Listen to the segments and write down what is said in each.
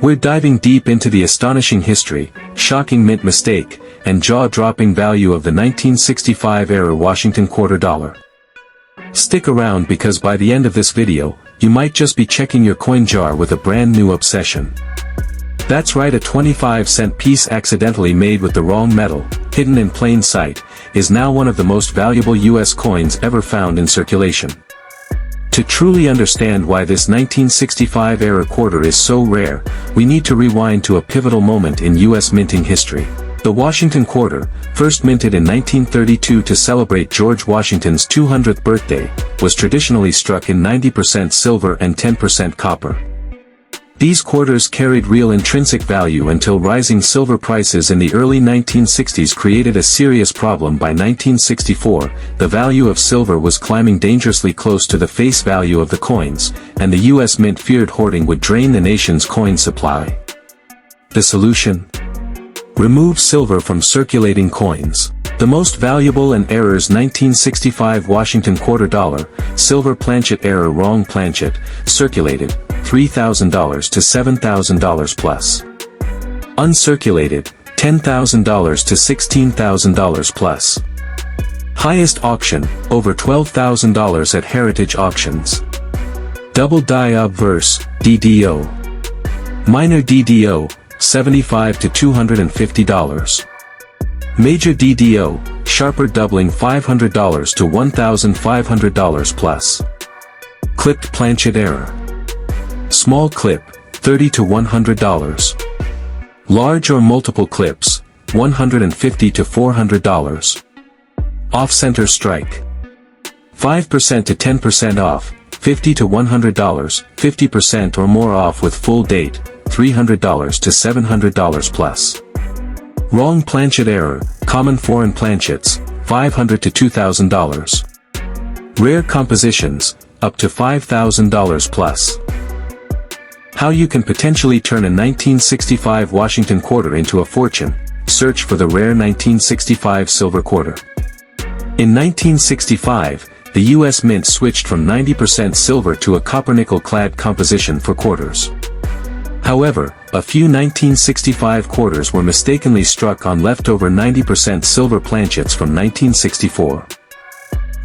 We're diving deep into the astonishing history, shocking mint mistake, and jaw-dropping value of the 1965-era Washington quarter dollar. Stick around because by the end of this video, you might just be checking your coin jar with a brand new obsession. That's right, a 25-cent piece accidentally made with the wrong metal, hidden in plain sight, is now one of the most valuable US coins ever found in circulation. To truly understand why this 1965-era quarter is so rare, we need to rewind to a pivotal moment in US minting history. The Washington quarter, first minted in 1932 to celebrate George Washington's 200th birthday, was traditionally struck in 90% silver and 10% copper. These quarters carried real intrinsic value until rising silver prices in the early 1960s created a serious problem. By 1964, the value of silver was climbing dangerously close to the face value of the coins, and the US Mint feared hoarding would drain the nation's coin supply. The solution? Remove silver from circulating coins. The most valuable and errors 1965 Washington quarter dollar, silver planchet error wrong planchet, circulated, $3,000 to $7,000 plus. Uncirculated, $10,000 to $16,000 plus. Highest auction, over $12,000 at Heritage Auctions. Double die obverse, DDO. Minor DDO, $75 to $250. Major DDO, sharper doubling $500 to $1,500 plus. Clipped planchet error. Small clip, $30 to $100. Large or multiple clips, $150 to $400. Off-center strike. 5% to 10% off, $50 to $100, 50% or more off with full date, $300 to $700 plus. Wrong planchet error, common foreign planchets, $500 to $2,000. Rare compositions, up to $5,000 plus. How you can potentially turn a 1965 Washington quarter into a fortune. Search for the rare 1965 silver quarter. In 1965, the US Mint switched from 90% silver to a copper-nickel clad composition for quarters. However, a few 1965 quarters were mistakenly struck on leftover 90% silver planchets from 1964.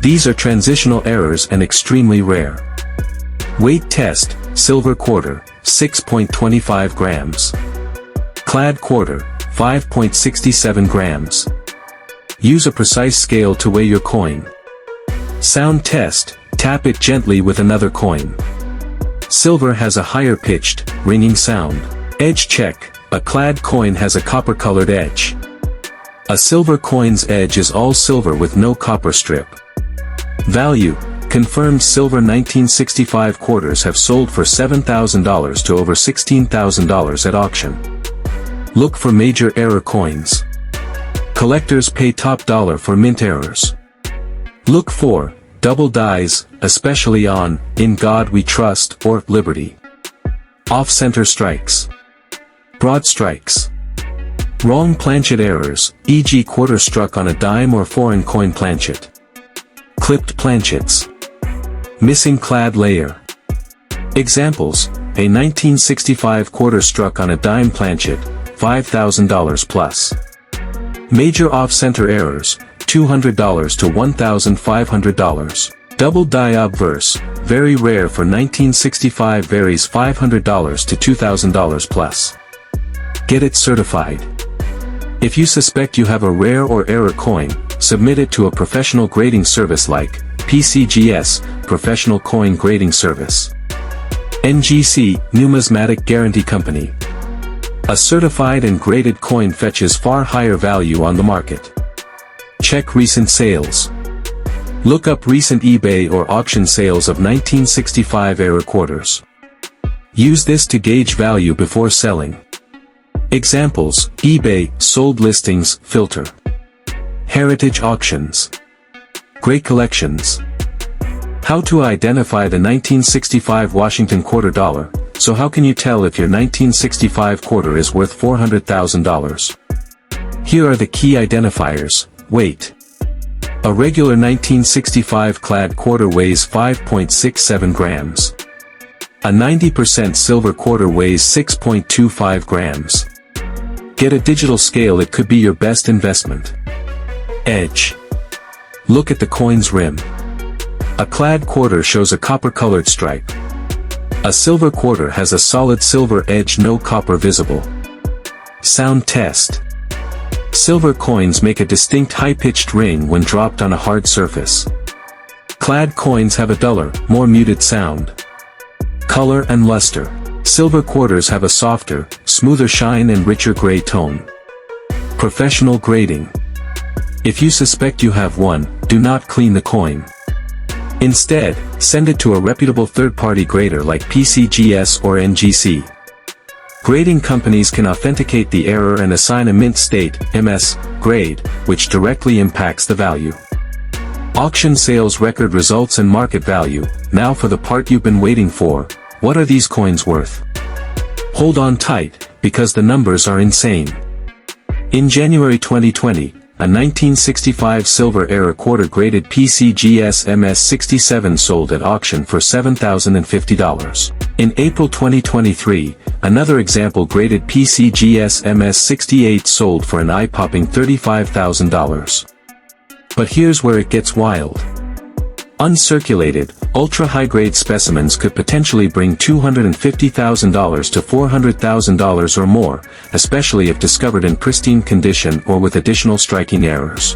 These are transitional errors and extremely rare. Weight test, silver quarter, 6.25 grams. Clad quarter, 5.67 grams. Use a precise scale to weigh your coin. Sound test, tap it gently with another coin. Silver has a higher pitched, ringing sound. Edge check, a clad coin has a copper-colored edge. A silver coin's edge is all silver with no copper strip. Value, confirmed silver 1965 quarters have sold for $7,000 to over $16,000 at auction. Look for major error coins. Collectors pay top dollar for mint errors. Look for double dies, especially on In God We Trust or Liberty. Off-center strikes. Broad strikes. Wrong planchet errors, e.g. quarter struck on a dime or foreign coin planchet. Clipped planchets. Missing clad layer. Examples, a 1965 quarter struck on a dime planchet, $5,000 plus. Major off-center errors, $200 to $1,500. Double die obverse, very rare for 1965 varies $500 to $2,000 plus. Get it certified. If you suspect you have a rare or error coin, submit it to a professional grading service like PCGS, Professional Coin Grading Service. NGC, Numismatic Guarantee Company. A certified and graded coin fetches far higher value on the market. Check recent sales. Look up recent eBay or auction sales of 1965 era quarters. Use this to gauge value before selling. Examples, eBay, sold listings, filter. Heritage Auctions. Great collections. How to identify the 1965 Washington quarter dollar. So how can you tell if your 1965 quarter is worth $400,000? Here are the key identifiers. Weight. A regular 1965 clad quarter weighs 5.67 grams. A 90% silver quarter weighs 6.25 grams. Get a digital scale, it could be your best investment. Edge. Look at the coin's rim. A clad quarter shows a copper-colored stripe. A silver quarter has a solid silver edge, no copper visible. Sound test. Silver coins make a distinct high-pitched ring when dropped on a hard surface. Clad coins have a duller, more muted sound. Color and luster. Silver quarters have a softer, smoother shine and richer gray tone. Professional grading. If you suspect you have one, do not clean the coin. Instead, send it to a reputable third-party grader like PCGS or NGC. Grading companies can authenticate the error and assign a mint state (MS) grade, which directly impacts the value. Auction sales record results and market value. Now for the part you've been waiting for. What are these coins worth? Hold on tight, because the numbers are insane. In January 2020, a 1965 silver era quarter graded PCGS MS67 sold at auction for $7,050. In April 2023, another example graded PCGS MS68 sold for an eye-popping $35,000. But here's where it gets wild. Uncirculated, ultra-high-grade specimens could potentially bring $250,000 to $400,000 or more, especially if discovered in pristine condition or with additional striking errors.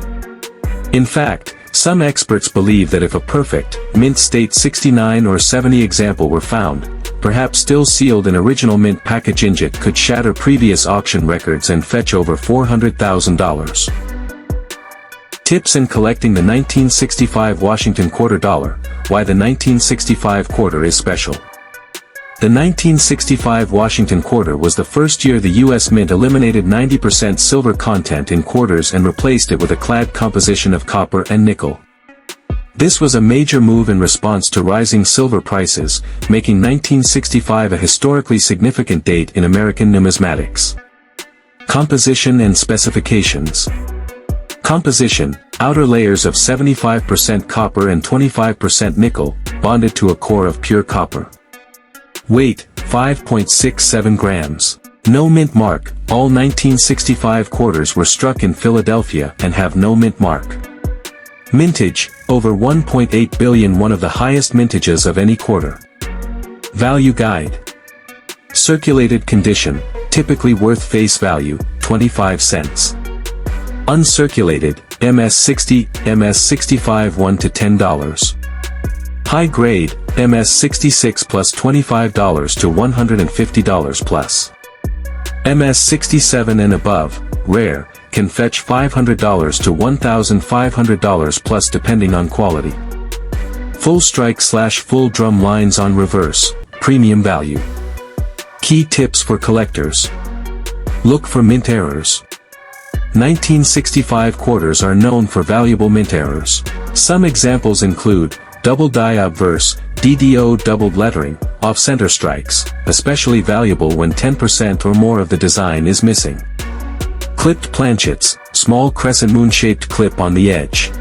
In fact, some experts believe that if a perfect, mint state 69 or 70 example were found, perhaps still sealed in original mint packaging, it could shatter previous auction records and fetch over $400,000. Tips in collecting the 1965 Washington quarter dollar. Why the 1965 quarter is special. The 1965 Washington quarter was the first year the U.S. Mint eliminated 90% silver content in quarters and replaced it with a clad composition of copper and nickel. This was a major move in response to rising silver prices, making 1965 a historically significant date in American numismatics. Composition and specifications. Composition: outer layers of 75% copper and 25% nickel, bonded to a core of pure copper. Weight: 5.67 grams. No mint mark. All 1965 quarters were struck in Philadelphia and have no mint mark. Mintage: over 1.8 billion, one of the highest mintages of any quarter. Value guide. Circulated condition, typically worth face value, 25 cents. Uncirculated, MS60, MS65 $1 to $10. High grade, MS66 plus $25 to $150 plus. MS67 and above, rare, can fetch $500 to $1,500 plus depending on quality. Full strike / full drum lines on reverse, premium value. Key tips for collectors. Look for mint errors. 1965 quarters are known for valuable mint errors. Some examples include double die obverse, DDO doubled lettering, off-center strikes, especially valuable when 10% or more of the design is missing. Clipped planchets, small crescent moon-shaped clip on the edge.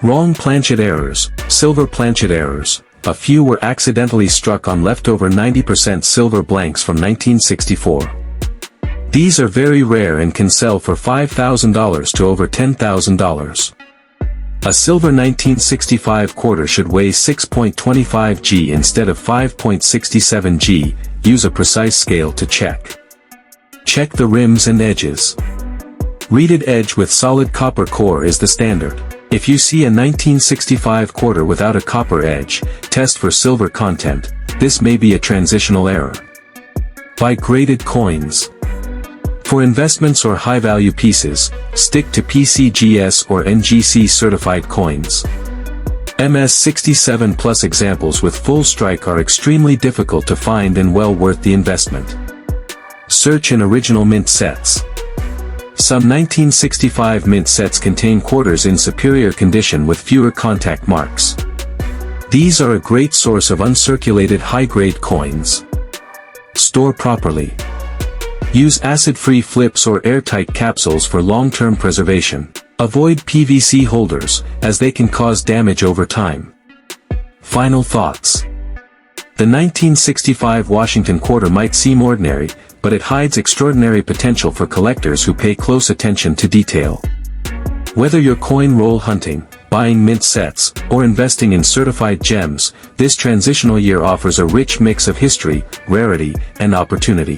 Wrong planchet errors, silver planchet errors. A few were accidentally struck on leftover 90% silver blanks from 1964. These are very rare and can sell for $5,000 to over $10,000. A silver 1965 quarter should weigh 6.25 g instead of 5.67 g. Use a precise scale to check. Check the rims and edges. Reeded edge with solid copper core is the standard. If you see a 1965 quarter without a copper edge, test for silver content. This may be a transitional error. Buy graded coins. For investments or high-value pieces, stick to PCGS or NGC certified coins. MS67 plus examples with full strike are extremely difficult to find and well worth the investment. Search in original mint sets. Some 1965 mint sets contain quarters in superior condition with fewer contact marks. These are a great source of uncirculated high-grade coins. Store properly. Use acid-free flips or airtight capsules for long-term preservation. Avoid PVC holders, as they can cause damage over time. Final thoughts. The 1965 Washington quarter might seem ordinary, but it hides extraordinary potential for collectors who pay close attention to detail. Whether you're coin roll hunting, buying mint sets, or investing in certified gems, this transitional year offers a rich mix of history, rarity, and opportunity.